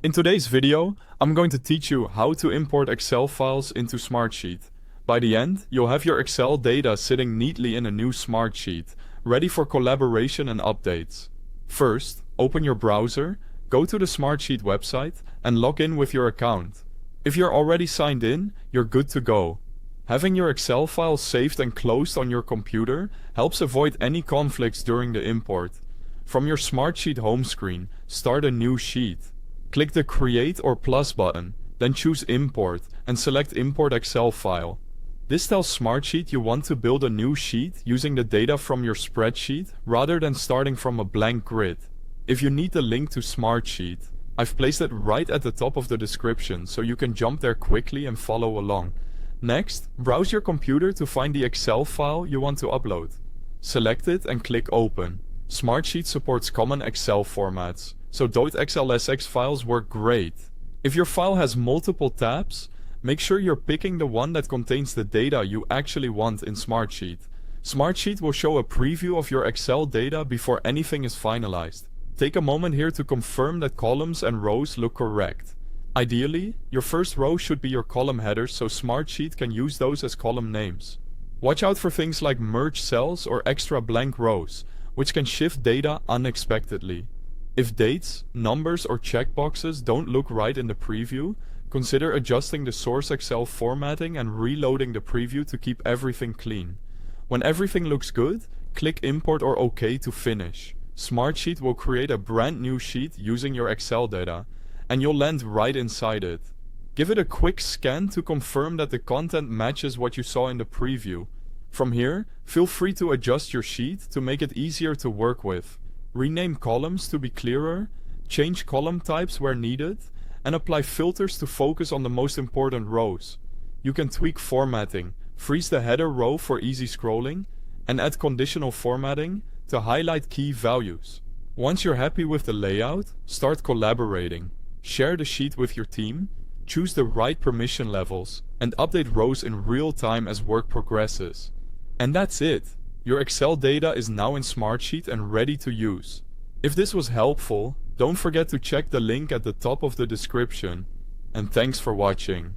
In today's video, I'm going to teach you how to import Excel files into Smartsheet. By the end, you'll have your Excel data sitting neatly in a new Smartsheet, ready for collaboration and updates. First, open your browser, go to the Smartsheet website, and log in with your account. If you're already signed in, you're good to go. Having your Excel files saved and closed on your computer helps avoid any conflicts during the import. From your Smartsheet home screen, start a new sheet. Click the Create or Plus button, then choose Import and select Import Excel file. This tells Smartsheet you want to build a new sheet using the data from your spreadsheet rather than starting from a blank grid. If you need the link to Smartsheet, I've placed it right at the top of the description so you can jump there quickly and follow along. Next, browse your computer to find the Excel file you want to upload. Select it and click Open. Smartsheet supports common Excel formats, so .xlsx files work great. If your file has multiple tabs, make sure you're picking the one that contains the data you actually want in Smartsheet. Smartsheet will show a preview of your Excel data before anything is finalized. Take a moment here to confirm that columns and rows look correct. Ideally, your first row should be your column headers so Smartsheet can use those as column names. Watch out for things like merge cells or extra blank rows, which can shift data unexpectedly. If dates, numbers, or checkboxes don't look right in the preview, consider adjusting the source Excel formatting and reloading the preview to keep everything clean. When everything looks good, click Import or OK to finish. Smartsheet will create a brand new sheet using your Excel data, and you'll land right inside it. Give it a quick scan to confirm that the content matches what you saw in the preview. From here, feel free to adjust your sheet to make it easier to work with. Rename columns to be clearer, change column types where needed, and apply filters to focus on the most important rows. You can tweak formatting, freeze the header row for easy scrolling, and add conditional formatting to highlight key values. Once you're happy with the layout, start collaborating. Share the sheet with your team, choose the right permission levels, and update rows in real time as work progresses. And that's it! Your Excel data is now in Smartsheet and ready to use. If this was helpful, don't forget to check the link at the top of the description. And thanks for watching.